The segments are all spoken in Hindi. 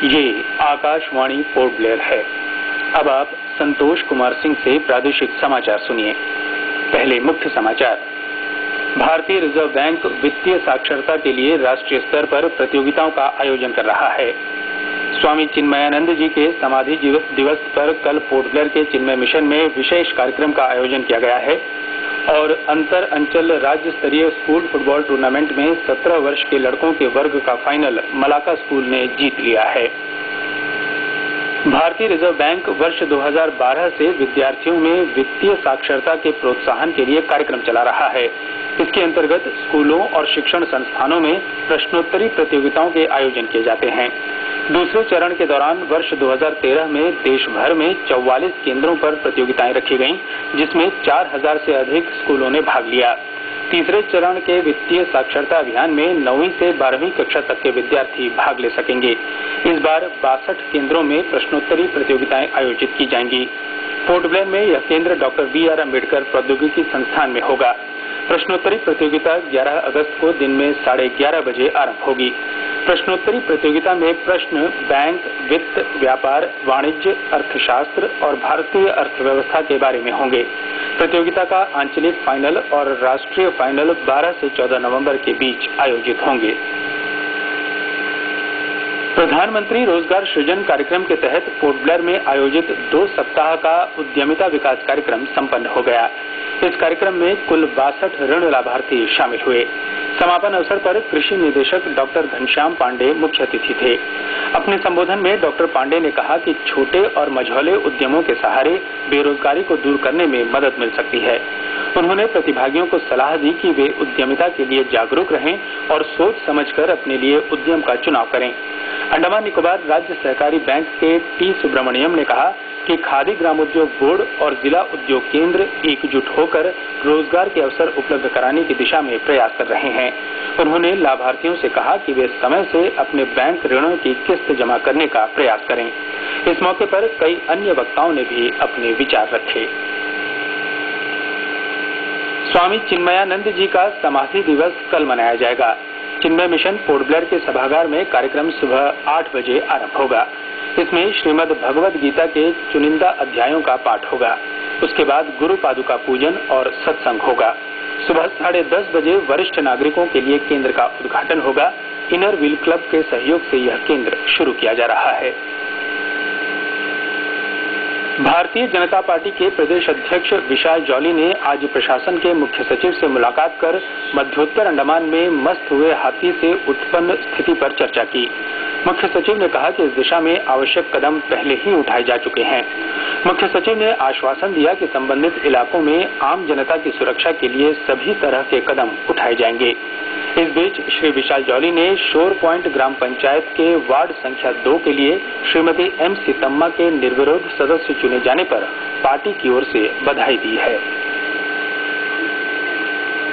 ये आकाशवाणी पोर्ट ब्लेयर है। अब आप संतोष कुमार सिंह से प्रादेशिक समाचार सुनिए। पहले मुख्य समाचार। भारतीय रिजर्व बैंक वित्तीय साक्षरता के लिए राष्ट्रीय स्तर पर प्रतियोगिताओं का आयोजन कर रहा है। स्वामी चिन्मयानंद जी के समाधि दिवस पर कल पोर्ट ब्लेयर के चिन्मय मिशन में विशेष कार्यक्रम का आयोजन किया गया है और अंतर अंचल राज्य स्तरीय स्कूल फुटबॉल टूर्नामेंट में 17 वर्ष के लड़कों के वर्ग का फाइनल मलाका स्कूल ने जीत लिया है। भारतीय रिजर्व बैंक वर्ष 2012 से विद्यार्थियों में वित्तीय साक्षरता के प्रोत्साहन के लिए कार्यक्रम चला रहा है। इसके अंतर्गत स्कूलों और शिक्षण संस्थानों में प्रश्नोत्तरी प्रतियोगिताओं के आयोजन किए जाते हैं। दूसरे चरण के दौरान वर्ष 2013 में देश भर में 44 केंद्रों पर प्रतियोगिताएं रखी गईं, जिसमें 4000 से अधिक स्कूलों ने भाग लिया। तीसरे चरण के वित्तीय साक्षरता अभियान में 9वीं से 12वीं कक्षा तक के विद्यार्थी भाग ले सकेंगे। इस बार 62 केंद्रों में प्रश्नोत्तरी प्रतियोगिताएं आयोजित की जाएंगी। पोर्ट ब्लेयर में यह केंद्र डॉक्टर BR अम्बेडकर प्रौद्योगिकी संस्थान में होगा। प्रश्नोत्तरी प्रतियोगिता 11 अगस्त को दिन में 11:30 बजे आरंभ होगी। प्रश्नोत्तरी प्रतियोगिता में प्रश्न बैंक, वित्त, व्यापार, वाणिज्य, अर्थशास्त्र और भारतीय अर्थव्यवस्था के बारे में होंगे। प्रतियोगिता का आंचलिक फाइनल और राष्ट्रीय फाइनल 12 से 14 नवंबर के बीच आयोजित होंगे। प्रधानमंत्री रोजगार सृजन कार्यक्रम के तहत पोर्ट ब्लेयर में आयोजित 2 सप्ताह का उद्यमिता विकास कार्यक्रम संपन्न हो गया। इस कार्यक्रम में कुल 62 ऋण लाभार्थी शामिल हुए। समापन अवसर पर कृषि निदेशक डॉक्टर घनश्याम पांडे मुख्य अतिथि थे। अपने संबोधन में डॉक्टर पांडे ने कहा कि छोटे और मझौले उद्यमों के सहारे बेरोजगारी को दूर करने में मदद मिल सकती है। उन्होंने प्रतिभागियों को सलाह दी कि वे उद्यमिता के लिए जागरूक रहें और सोच समझकर अपने लिए उद्यम का चुनाव करें। अंडमान निकोबार राज्य सहकारी बैंक के टी सुब्रमण्यम ने कहा कि खादी ग्रामोद्योग बोर्ड और जिला उद्योग केंद्र एकजुट होकर रोजगार के अवसर उपलब्ध कराने की दिशा में प्रयास कर रहे हैं। उन्होंने लाभार्थियों से कहा कि वे समय से अपने बैंक ऋणों की किस्त जमा करने का प्रयास करें। इस मौके पर कई अन्य वक्ताओं ने भी अपने विचार रखे। स्वामी चिन्मयानंद जी का समाधि दिवस कल मनाया जाएगा। चिन्मय मिशन पोर्ट ब्लेयर के सभागार में कार्यक्रम सुबह 8 बजे आरंभ होगा। इसमें श्रीमद् भगवद गीता के चुनिंदा अध्यायों का पाठ होगा। उसके बाद गुरु पादुका पूजन और सत्संग होगा। सुबह 10:30 बजे वरिष्ठ नागरिकों के लिए केंद्र का उद्घाटन होगा। इनर व्हील क्लब के सहयोग से यह केंद्र शुरू किया जा रहा है। भारतीय जनता पार्टी के प्रदेश अध्यक्ष विशाल जॉली ने आज प्रशासन के मुख्य सचिव से मुलाकात कर मध्योत्तर अंडमान में मस्त हुए हाथी से उत्पन्न स्थिति पर चर्चा की। मुख्य सचिव ने कहा कि इस दिशा में आवश्यक कदम पहले ही उठाए जा चुके हैं। मुख्य सचिव ने आश्वासन दिया कि संबंधित इलाकों में आम जनता की सुरक्षा के लिए सभी तरह के कदम उठाए जाएंगे। इस बीच श्री विशाल जॉली ने शोर पॉइंट ग्राम पंचायत के वार्ड संख्या 2 के लिए श्रीमती M सीतम्मा के निर्विरोध सदस्य चुने जाने पर पार्टी की ओर से बधाई दी है।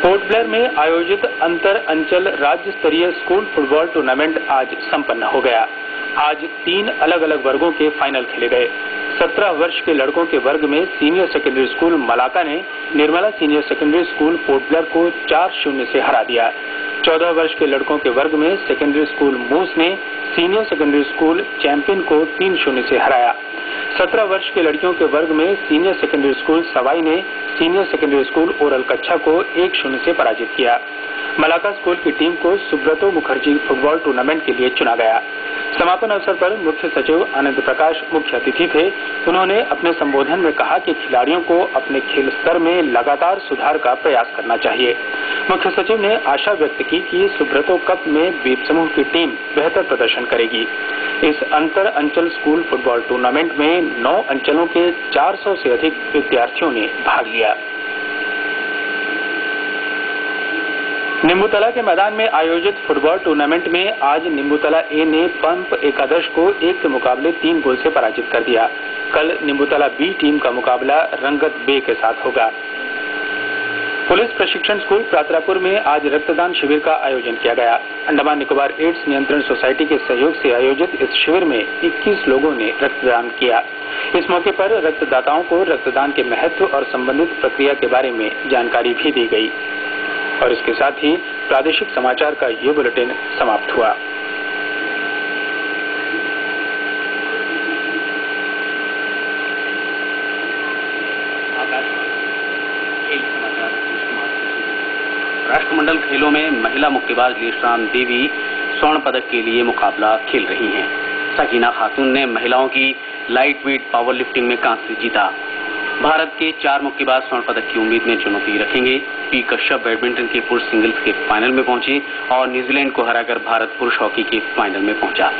पोर्ट ब्लेयर में आयोजित अंतर अंचल राज्य स्तरीय स्कूल फुटबॉल टूर्नामेंट आज संपन्न हो गया। आज 3 अलग अलग वर्गों के फाइनल खेले गए। 17 वर्ष के लड़कों के वर्ग में सीनियर सेकेंडरी स्कूल मलाका ने Nirmala senior secondary school port Blair को 4-0 से हरा दिया। 14 वर्ष के लड़कों के वर्ग में सेकेंडरी स्कूल मूस ने सीनियर सेकेंडरी स्कूल चैंपियन को 3-0 से हराया। 17 वर्ष के लड़कियों के वर्ग में सीनियर सेकेंडरी स्कूल सवाई ने सीनियर सेकेंडरी स्कूल ओरल कच्छा को 1-0 से पराजित किया। मलाका स्कूल की टीम को सुब्रतो मुखर्जी फुटबॉल टूर्नामेंट के लिए चुना गया। समापन अवसर पर मुख्य सचिव आनंद प्रकाश मुख्य अतिथि थे। उन्होंने अपने संबोधन में कहा कि खिलाड़ियों को अपने खेल स्तर में लगातार सुधार का प्रयास करना चाहिए। मुख्य सचिव ने आशा व्यक्त की कि सुब्रतो कप में द्वीप समूह की टीम बेहतर प्रदर्शन करेगी। इस अंतर अंचल स्कूल फुटबॉल टूर्नामेंट में 9 अंचलों के 400 से अधिक विद्यार्थियों ने भाग लिया। निम्बूतला के मैदान में आयोजित फुटबॉल टूर्नामेंट में आज निम्बूतला ए ने पंप एकादश को 1 के मुकाबले 3 गोल से पराजित कर दिया। कल निम्बूतला बी टीम का मुकाबला रंगत बे के साथ होगा। पुलिस प्रशिक्षण स्कूल प्रातरापुर में आज रक्तदान शिविर का आयोजन किया गया। अंडमान निकोबार एड्स नियंत्रण सोसाइटी के सहयोग से आयोजित इस शिविर में 21 लोगों ने रक्तदान किया। इस मौके पर रक्तदाताओं को रक्तदान के महत्व और संबंधित प्रक्रिया के बारे में जानकारी भी दी गई। और इसके साथ ही प्रादेशिक समाचार का ये बुलेटिन समाप्त हुआ। राष्ट्रमंडल खेलों में महिला मुक्केबाज लेशराम देवी स्वर्ण पदक के लिए मुकाबला खेल रही हैं। सकीना खातून ने महिलाओं की लाइट वेट पावर लिफ्टिंग में कांस्य जीता। भारत के 4 मुक्केबाज स्वर्ण पदक की उम्मीद में चुनौती रखेंगे। पी कश्यप बैडमिंटन के पुरुष सिंगल्स के फाइनल में पहुंचे और न्यूजीलैंड को हराकर भारत पुरुष हॉकी के फाइनल में पहुंचा।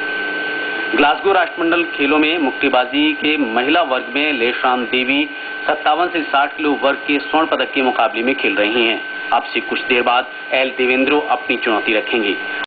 ग्लासगो राष्ट्रमंडल खेलों में मुक्केबाजी के महिला वर्ग में लेशराम देवी 57 से 60 किलो वर्ग के स्वर्ण पदक के मुकाबले में खेल रही हैं। अब से कुछ देर बाद एल देवेंद्रो अपनी चुनौती रखेंगे।